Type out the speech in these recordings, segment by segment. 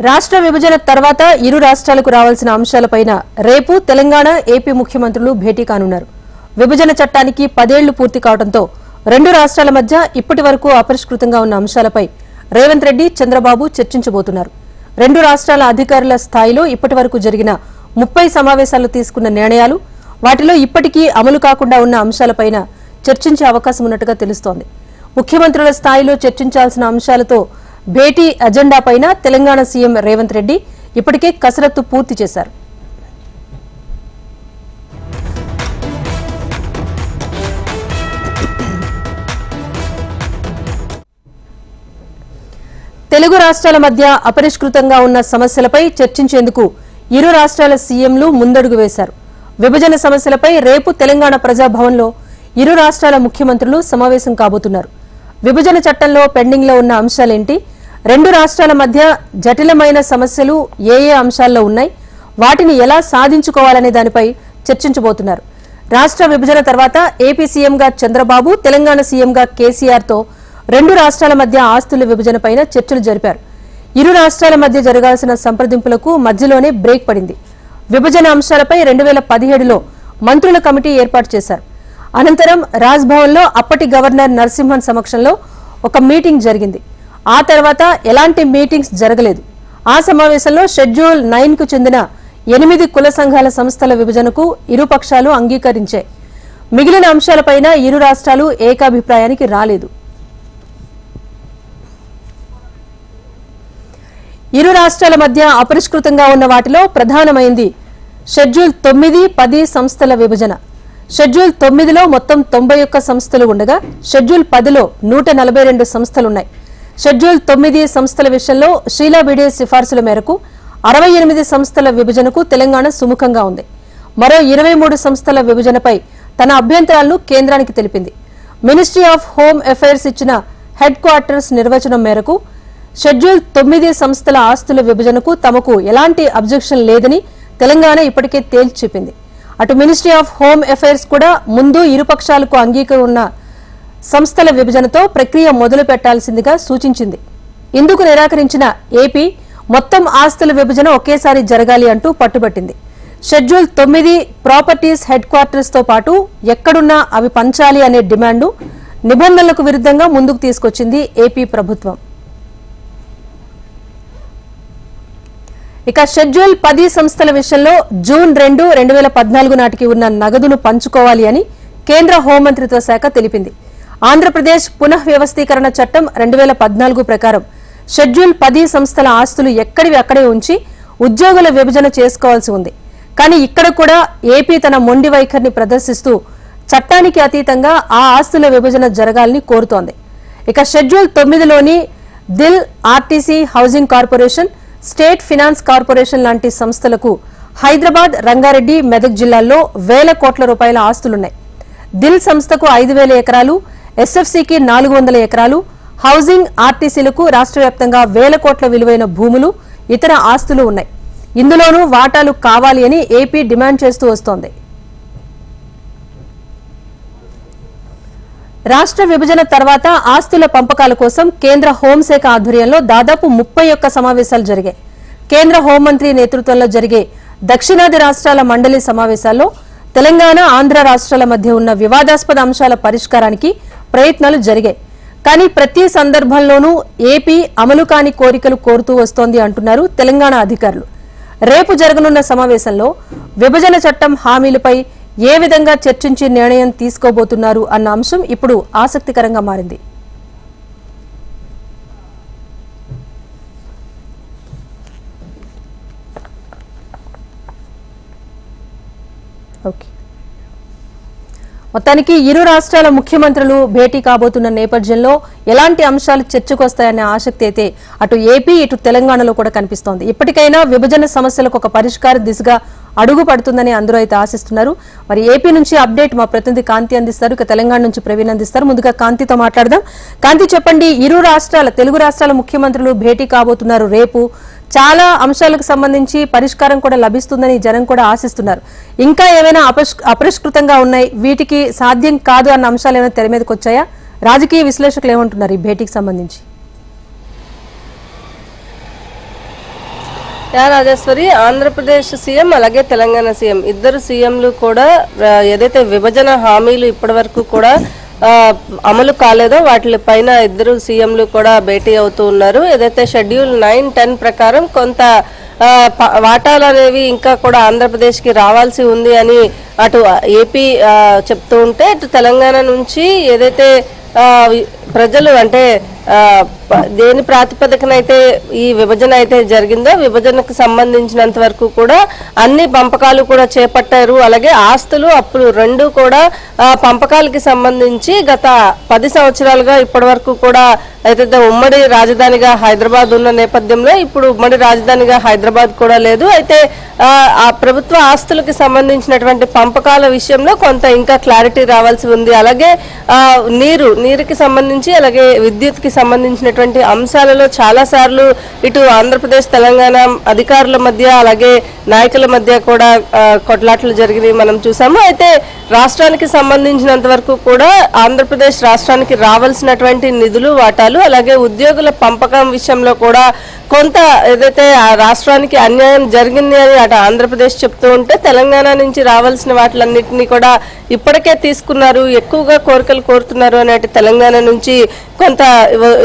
రాష్ట్ర విభజన తర్వాత ఇరు రాష్ట్రాలకు రావాల్సిన అంశాలపైన రేపు తెలంగాణ ఏపీ ముఖ్యమంత్రులు భేటీ కానున్నారు. విభజన చట్టానికి 10 ఏళ్లు పూర్తి కావడంతో రెండు రాష్ట్రాల మధ్య ఇప్పటి వరకు అపరిష్కృతంగా ఉన్న అంశాలపై రేవంత్ రెడ్డి, చంద్రబాబు చర్చించబోతున్నారు. రెండు రాష్ట్రాల అధికారుల స్థాయిలో ఇప్పటి వరకు జరిగిన 30 సమావేశాల్లో తీసుకున్న నిర్ణయాలు, వాటిలో ఇప్పటికీ అమలు కాకుండా ఉన్న అంశాలపైన చర్చించే అవకాశం ఉన్నట్టుగా తెలుస్తోంది. ముఖ్యమంత్రుల స్థాయిలో చర్చించాల్సిన అంశాలతో భేటీ అజెండాపైన తెలంగాణ సీఎం రేవంత్ రెడ్డి ఇప్పటికే కసరత్తు పూర్తి చేశారు. తెలుగు రాష్ట్రాల మధ్య అపరిష్కృతంగా ఉన్న సమస్యలపై చర్చించేందుకు ఇరు రాష్ట్రాల సీఎంలు ముందడుగు వేశారు. విభజన సమస్యలపై రేపు తెలంగాణ ప్రజాభవన్లో ఇరు రాష్ట్రాల ముఖ్యమంత్రులు సమావేశం కాబోతున్నారు. విభజన చట్టంలో పెండింగ్లో ఉన్న అంశాలేంటి, రెండు రాష్ట్రాల మధ్య జటిలమైన సమస్యలు ఏ అంశాల్లో ఉన్నాయి, వాటిని ఎలా సాధించుకోవాలనే దానిపై చర్చించబోతున్నారు. రాష్ట్ర విభజన తర్వాత ఏపీ సీఎంగా చంద్రబాబు, తెలంగాణ సీఎంగా కేసీఆర్తో రెండు రాష్ట్రాల మధ్య ఆస్తుల విభజనపైన చర్చలు జరిపారు. ఇరు రాష్ట్రాల మధ్య జరగాల్సిన సంప్రదింపులకు మధ్యలోనే బ్రేక్ పడింది. విభజన అంశాలపై 2017లో మంత్రుల కమిటీ ఏర్పాటు చేశారు. అనంతరం రాజ్భవన్లో అప్పటి గవర్నర్ నరసింహన్ సమక్షంలో ఒక మీటింగ్ జరిగింది. ఆ తర్వాత ఎలాంటి మీటింగ్స్ జరగలేదు. ఆ సమావేశంలో షెడ్యూల్ 9కు చెందిన 8 కుల సంఘాల సంస్థల విభజనకు ఇరు పక్షాలు అంగీకరించాయి. మిగిలిన అంశాలపైన ఇరు రాష్ట్రాలు ఏకాభిప్రాయానికి రాలేదు. ఇరు రాష్ట్రాల మధ్య అపరిష్కృతంగా ఉన్న వాటిలో ప్రధానమైంది షెడ్యూల్ 9, 10 సంస్థల విభజన. షెడ్యూల్ 9లో మొత్తం 91 సంస్థలు ఉండగా షెడ్యూల్ 10లో 142 సంస్థలున్నాయి. షెడ్యూల్ 9 సంస్థల విషయంలో షీలా బిడే సిఫార్సుల మేరకు 68 సంస్థల విభజనకు తెలంగాణ సుముఖంగా ఉంది. మరో 23 సంస్థల విభజనపై తన అభ్యంతరాలను కేంద్రానికి తెలిపింది. మినిస్ట్రీ ఆఫ్ హోమ్ అఫైర్స్ ఇచ్చిన హెడ్ క్వార్టర్స్ నిర్వచనం మేరకు షెడ్యూల్ 9 సంస్థల ఆస్తుల విభజనకు తమకు ఎలాంటి అబ్జెక్షన్ లేదని తెలంగాణ ఇప్పటికే తేల్చి చెప్పింది. అటు మినిస్ట్రీ ఆఫ్ హోమ్ అఫైర్స్ కూడా ముందు ఇరుపక్షాలకు అంగీకారం ఉన్న సంస్థల విభజనతో ప్రక్రియ మొదలు పెట్టాల్సిందిగా సూచించింది. ఇందుకు నిరాకరించిన ఏపీ మొత్తం ఆస్తుల విభజన ఒకేసారి జరగాలి అంటూ పట్టుబట్టింది. షెడ్యూల్ 9 ప్రాపర్టీస్ హెడ్ క్వార్టర్స్ తో పాటు ఎక్కడున్నా అవి పంచాలి అనే డిమాండు, నిబంధనలకు విరుద్ధంగా ముందుకు తీసుకొచ్చింది ఏపీ ప్రభుత్వం. ఇక షెడ్యూల్ 10 సంస్థల విషయంలో జూన్ 2, 2014 నాటికి ఉన్న నగదును పంచుకోవాలి అని కేంద్ర హోంమంత్రిత్వ శాఖ తెలిపింది. ఆంధ్రప్రదేశ్ పునః వ్యవస్థీకరణ చట్టం 2014 ప్రకారం షెడ్యూల్ 10 సంస్థల ఆస్తులు ఎక్కడివి అక్కడే ఉంచి ఉద్యోగుల విభజన చేసుకోవాల్సి ఉంది. కానీ ఇక్కడ కూడా ఏపీ తన మొండి వైఖరిని ప్రదర్శిస్తూ చట్టానికి అతీతంగా ఆ ఆస్తుల విభజన జరగాలని కోరుతోంది. ఇక షెడ్యూల్ 9లోని దిల్, RTC, housing corporation, state finance corporation లాంటి సంస్థలకు హైదరాబాద్, రంగారెడ్డి, మెదక్ జిల్లాల్లో వేల కోట్ల రూపాయల ఆస్తులున్నాయి. దిల్ సంస్థకు 5,000 ఎకరాలు, ఎస్ఎఫ్సీకి 400 ఎకరాలు, హౌసింగ్, ఆర్టీసీలకు రాష్ట్ర వ్యాప్తంగా వేల కోట్ల విలువైన భూములు, ఇతర ఆస్తులు ఉన్నాయి. ఇందులోనూ వాటాలు కావాలి అని ఏపీ డిమాండ్ చేస్తూ వస్తోంది. రాష్ట్ర విభజన తర్వాత ఆస్తుల పంపకాల కోసం కేంద్ర హోంశాఖ ఆధ్వర్యంలో దాదాపు 31 సమావేశాలు జరిగాయి. కేంద్ర హోంమంత్రి నేతృత్వంలో జరిగే దక్షిణాది రాష్ట్రాల మండలి సమావేశాల్లో తెలంగాణ, ఆంధ్ర రాష్ట్రాల మధ్య ఉన్న వివాదాస్పద అంశాల పరిష్కారానికి ప్రయత్నాలు జరిగాయి. కానీ ప్రతి సందర్భంలోనూ ఏపీ అమలు కాని కోరికలు కోరుతూ వస్తోంది అంటున్నారు తెలంగాణ అధికారులు. రేపు జరగనున్న సమావేశంలో విభజన చట్టం హామీలపై ఏ విధంగా చర్చించి నిర్ణయం తీసుకోబోతున్నారు అన్న అంశం ఇప్పుడు ఆసక్తికరంగా మారింది. మొత్తానికి ఇరు రాష్ట్రాల ముఖ్యమంత్రులు భేటీ కాబోతున్న నేపథ్యంలో ఎలాంటి అంశాలు చర్చకొస్తాయనే ఆసక్తి అయితే అటు ఏపీ, ఇటు తెలంగాణలో కూడా కనిపిస్తోంది. ఇప్పటికైనా విభజన సమస్యలకు ఒక పరిష్కార దిశగా అడుగు పడుతుందని అందరూ అయితే ఆశిస్తున్నారు. మరి ఏపీ నుంచి అప్డేట్ మా ప్రతినిధి కాంతి అందిస్తారు, ఇక తెలంగాణ నుంచి ప్రవీణ్ అందిస్తారు. ముందుగా కాంతితో మాట్లాడదాం. కాంతి, చెప్పండి, ఇరు రాష్ట్రాల తెలుగు రాష్ట్రాల ముఖ్యమంత్రులు భేటీ కాబోతున్నారు రేపు. చాలా అంశాలకు సంబంధించి పరిష్కారం కూడా లభిస్తుందని జనం కూడా ఆశిస్తున్నారు. ఇంకా ఏమైనా అపరిష్కృతంగా ఉన్నాయి, వీటికి సాధ్యం కాదు అన్న అంశాలు ఏమైనా తెర మీదకి వచ్చాయా? రాజకీయ విశ్లేషకులు ఏమంటున్నారు ఈ భేటీకి సంబంధించి? రాజేశ్వరి, ఆంధ్రప్రదేశ్ సీఎం అలాగే తెలంగాణ సీఎం ఇద్దరు సీఎంలు కూడా ఏదైతే విభజన హామీలు ఇప్పటి వరకు కూడా అమలు కాలేదో వాటిపైన ఇద్దరు సీఎంలు కూడా భేటీ అవుతూ ఉన్నారు. ఏదైతే షెడ్యూల్ 9, 10 ప్రకారం కొంత వాటాలు అనేవి ఇంకా కూడా ఆంధ్రప్రదేశ్కి రావాల్సి ఉంది అని అటు ఏపీ చెప్తూ ఉంటే, ఇటు తెలంగాణ నుంచి ఏదైతే ప్రజలు అంటే దేని ప్రాతిపదికనైతే ఈ విభజన అయితే జరిగిందో విభజనకు సంబంధించినంత వరకు కూడా అన్ని పంపకాలు కూడా చేపట్టారు. అలాగే ఆస్తులు, అప్పులు రెండు కూడా పంపకాలకి సంబంధించి గత 10 సంవత్సరాలుగా ఇప్పటి వరకు కూడా అయితే ఉమ్మడి రాజధానిగా హైదరాబాద్ ఉన్న నేపథ్యంలో ఇప్పుడు ఉమ్మడి రాజధానిగా హైదరాబాద్ కూడా లేదు. అయితే ఆ ప్రభుత్వ ఆస్తులకు సంబంధించినటువంటి పంపకాల విషయంలో కొంత ఇంకా క్లారిటీ రావాల్సి ఉంది. అలాగే నీరుకి సంబంధించి అలాగే విద్యుత్కి సంబంధించినటువంటి అంశాలలో చాలా సార్లు ఇటు ఆంధ్రప్రదేశ్ తెలంగాణ అధికారుల మధ్య అలాగే నాయకుల మధ్య కూడా కొట్లాట్లు జరిగినవి మనం చూసాము. అయితే రాష్ట్రానికి సంబంధించినంత వరకు కూడా ఆంధ్రప్రదేశ్ రాష్ట్రానికి రావాల్సినటువంటి నిధులు, వాటాలు అలాగే ఉద్యోగుల పంపకం విషయంలో కూడా కొంత ఏదైతే ఆ రాష్ట్రానికి అన్యాయం జరిగింది అని అటు ఆంధ్రప్రదేశ్ చెప్తూ ఉంటే, తెలంగాణ నుంచి రావాల్సిన వాటిలన్నింటినీ కూడా ఇప్పటికే తీసుకున్నారు, ఎక్కువగా కోరికలు కోరుతున్నారు అనేటి తెలంగాణ నుంచి కొంత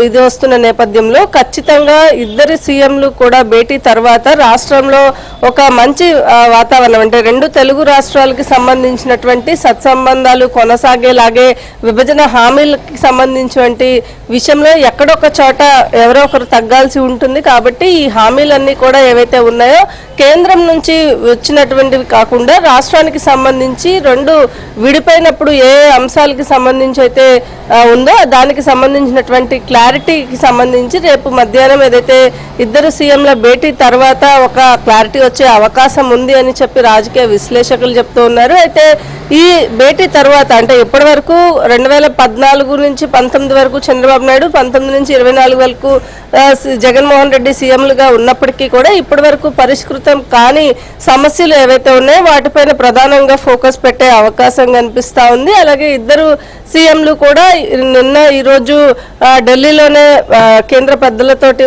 ఇది వస్తున్న నేపథ్యంలో ఖచ్చితంగా ఇద్దరు సీఎంలు కూడా భేటీ తర్వాత రాష్ట్రంలో ఒక మంచి వాతావరణం అంటే రెండు తెలుగు రాష్ట్రాలకి సంబంధించినటువంటి సత్సంబంధాలు కొనసాగేలాగే విభజన హామీలకి సంబంధించినటువంటి విషయంలో ఎక్కడొక చోట ఎవరో ఒకరు తగ్గాల్సి ఉంటుంది. కాబట్టి ఈ హామీలన్నీ కూడా ఏవైతే ఉన్నాయో కేంద్రం నుంచి వచ్చినటువంటివి కాకుండా రాష్ట్రానికి సంబంధించి రెండు విడిపోయినప్పుడు ఏ అంశాలకి సంబంధించి అయితే ఉందో దానికి సంబంధించినటువంటి క్లారిటీకి సంబంధించి రేపు మధ్యాహ్నం ఏదైతే ఇద్దరు సీఎంల భేటీ తర్వాత ఒక క్లారిటీ వచ్చే అవకాశం ఉంది అని చెప్పి రాజకీయ విశ్లేషకులు చెప్తూ ఉన్నారు. అయితే ఈ భేటీ తర్వాత అంటే ఇప్పటి వరకు 2014 నుంచి 19 వరకు చంద్రబాబు నాయుడు, 19 నుంచి 24 వరకు జగన్మోహన్ రెడ్డి సీఎంలుగా ఉన్నప్పటికీ కూడా ఇప్పటి వరకు పరిష్కృతం కాని సమస్యలు ఏవైతే ఉన్నాయో వాటిపైన ప్రధానంగా ఫోకస్ పెట్టే అవకాశం కనిపిస్తా ఉంది. అలాగే ఇద్దరు సీఎంలు కూడా నిన్న ఈరోజు ఢిల్లీలోనే కేంద్ర పెద్దలతోటి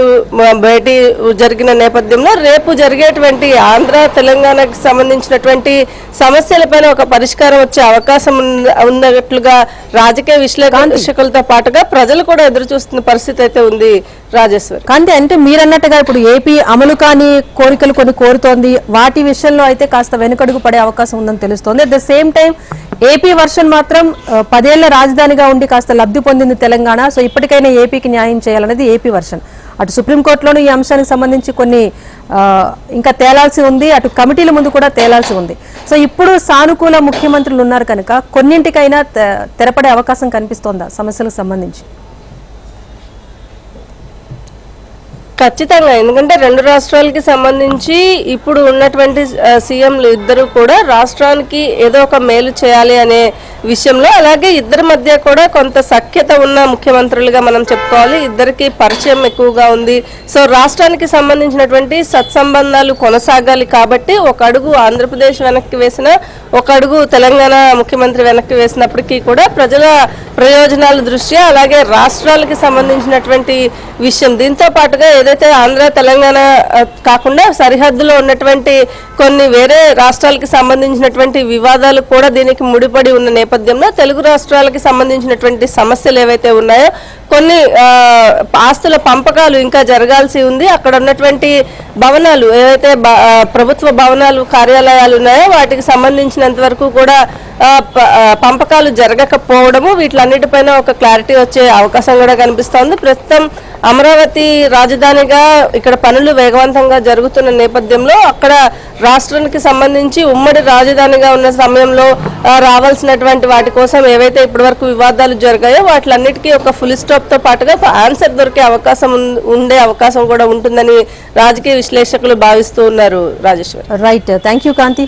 భేటీ జరిగిన నేపథ్యంలో రేపు జరిగేటువంటి ఆంధ్ర తెలంగాణకు సంబంధించినటువంటి సమస్యలపైన ఒక పరిష్కారం వచ్చే అవకాశం ఉన్నట్లుగా రాజకీయ విశ్లేషకులతో పాటుగా ప్రజలు కూడా ఎదురు చూస్తున్న పరిస్థితి అయితే ఉంది. రాజేశ్వరి, కాంతి, అంటే మీరన్నట్టుగా ఇప్పుడు ఏపీ అమలు కాని కోరికలు కొన్ని కోరుతోంది, వాటి విషయంలో అయితే కాస్త వెనుకడుగు పడే అవకాశం ఉందని తెలుస్తోంది. At the same time AP version మాత్రం 10 ఏళ్ల రాజధానిగా ఉండి కాస్త లబ్ధి పొందింది తెలంగాణ. సో ఇప్పటికైనా ఏపీకి న్యాయం చేయాలనేది ఏపీ వర్షన్. అటు సుప్రీంకోర్టులోనూ ఈ అంశానికి సంబంధించి కొన్ని ఇంకా తేలాల్సి ఉంది, అటు కమిటీల ముందు కూడా తేలాల్సి ఉంది. సో ఇప్పుడు సానుకూల ముఖ్యమంత్రులు ఉన్నారు కనుక కొన్నింటికైనా తెరపడే అవకాశం కనిపిస్తోందా సమస్యలకు సంబంధించి? ఖచ్చితంగా, ఎందుకంటే రెండు రాష్ట్రాలకి సంబంధించి ఇప్పుడు ఉన్నటువంటి సీఎంలు ఇద్దరు కూడా రాష్ట్రానికి ఏదో ఒక మేలు చేయాలి అనే విషయంలో, అలాగే ఇద్దరి మధ్య కూడా కొంత సఖ్యత ఉన్న ముఖ్యమంత్రులుగా మనం చెప్పుకోవాలి. ఇద్దరికి పరిచయం ఎక్కువగా ఉంది. సో రాష్ట్రానికి సంబంధించినటువంటి సత్సంబంధాలు కొనసాగాలి కాబట్టి ఒక అడుగు ఆంధ్రప్రదేశ్ వెనక్కి వేసిన, ఒక అడుగు తెలంగాణ ముఖ్యమంత్రి వెనక్కి వేసినప్పటికీ కూడా ప్రజల ప్రయోజనాల దృష్ట్యా అలాగే రాష్ట్రాలకి సంబంధించినటువంటి విషయం, దీంతో పాటుగా ఏదైతే ఆంధ్ర తెలంగాణ కాకుండా సరిహద్దులో ఉన్నటువంటి కొన్ని వేరే రాష్ట్రాలకి సంబంధించినటువంటి వివాదాలు కూడా దీనికి ముడిపడి ఉన్న నేపథ్యంలో తెలుగు రాష్ట్రాలకి సంబంధించినటువంటి సమస్యలు ఏవైతే ఉన్నాయో కొన్ని ఆస్తుల పంపకాలు ఇంకా జరగాల్సి ఉంది. అక్కడ ఉన్నటువంటి భవనాలు ఏవైతే ప్రభుత్వ భవనాలు, కార్యాలయాలు ఉన్నాయో వాటికి సంబంధించినంత వరకు కూడా పంపకాలు జరగకపోవడము, వీటిలన్నిటిపైన ఒక క్లారిటీ వచ్చే అవకాశం కూడా కనిపిస్తోంది. ప్రస్తుతం అమరావతి రాజధానిగా ఇక్కడ పనులు వేగవంతంగా జరుగుతున్న నేపథ్యంలో అక్కడ రాష్ట్రానికి సంబంధించి ఉమ్మడి రాజధానిగా ఉన్న సమయంలో రావాల్సినటువంటి వాటి కోసం ఏవైతే ఇప్పటివరకు వివాదాలు జరిగాయో వాటిలన్నిటికీ ఒక ఫుల్ స్టాప్ తో పాటుగా ఆన్సర్ దొరికే అవకాశం ఉండే అవకాశం కూడా ఉంటుందని రాజకీయ విశ్లేషకులు భావిస్తూ ఉన్నారు. Rajeshwar, right, thank you Kanthi.